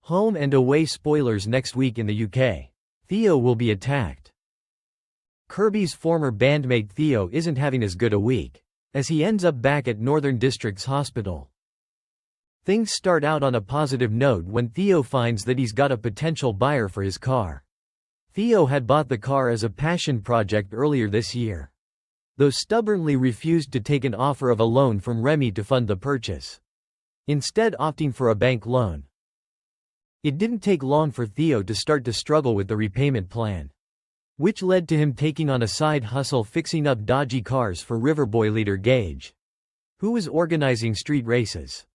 Home and away spoilers next week in the UK. Theo will be attacked. Kirby's former bandmate Theo isn't having as good a week, as he ends up back at Northern District's hospital. Things start out on a positive note when Theo finds that he's got a potential buyer for his car. Theo had bought the car as a passion project earlier this year, though stubbornly refused to take an offer of a loan from Remy to fund the purchase, instead opting for a bank loan. It didn't take long for Theo to start to struggle with the repayment plan, which led to him taking on a side hustle fixing up dodgy cars for Riverboy leader Gage, who was organizing street races.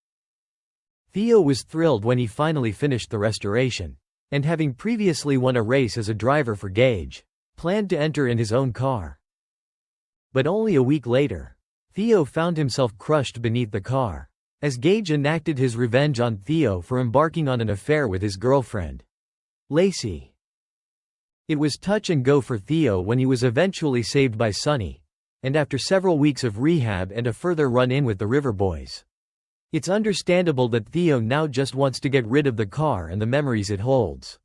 Theo was thrilled when he finally finished the restoration, and having previously won a race as a driver for Gage, planned to enter in his own car. But only a week later, Theo found himself crushed beneath the car, as Gage enacted his revenge on Theo for embarking on an affair with his girlfriend, Lacey. It was touch and go for Theo when he was eventually saved by Sonny, and after several weeks of rehab and a further run-in with the Riverboys. It's understandable that Theo now just wants to get rid of the car and the memories it holds.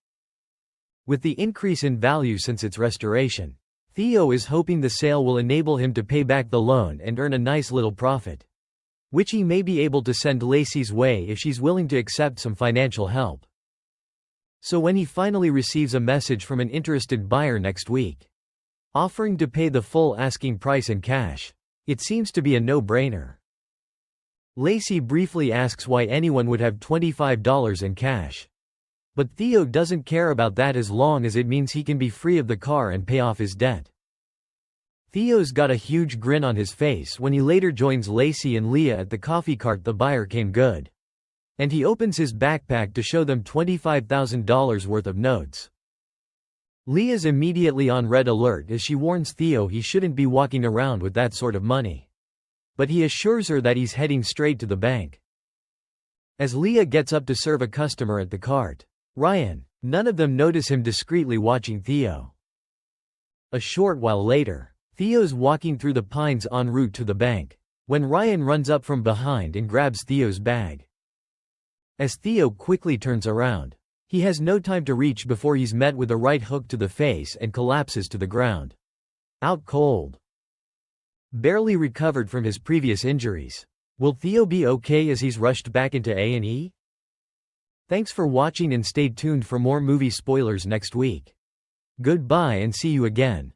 With the increase in value since its restoration, Theo is hoping the sale will enable him to pay back the loan and earn a nice little profit, which he may be able to send Lacey's way if she's willing to accept some financial help. So when he finally receives a message from an interested buyer next week, offering to pay the full asking price in cash, it seems to be a no-brainer. Lacey briefly asks why anyone would have $25 in cash. But Theo doesn't care about that as long as it means he can be free of the car and pay off his debt. Theo's got a huge grin on his face when he later joins Lacey and Leah at the coffee cart. The buyer came good, and he opens his backpack to show them $25,000 worth of notes. Leah's immediately on red alert as she warns Theo he shouldn't be walking around with that sort of money, but he assures her that he's heading straight to the bank. As Leah gets up to serve a customer at the cart, Ryan, none of them notice him discreetly watching Theo. A short while later, Theo's walking through the pines en route to the bank, when Ryan runs up from behind and grabs Theo's bag. As Theo quickly turns around, he has no time to reach before he's met with a right hook to the face and collapses to the ground, out cold. Barely recovered from his previous injuries, will Theo be okay as he's rushed back into A&E? Thanks for watching and stay tuned for more movie spoilers next week. Goodbye and see you again.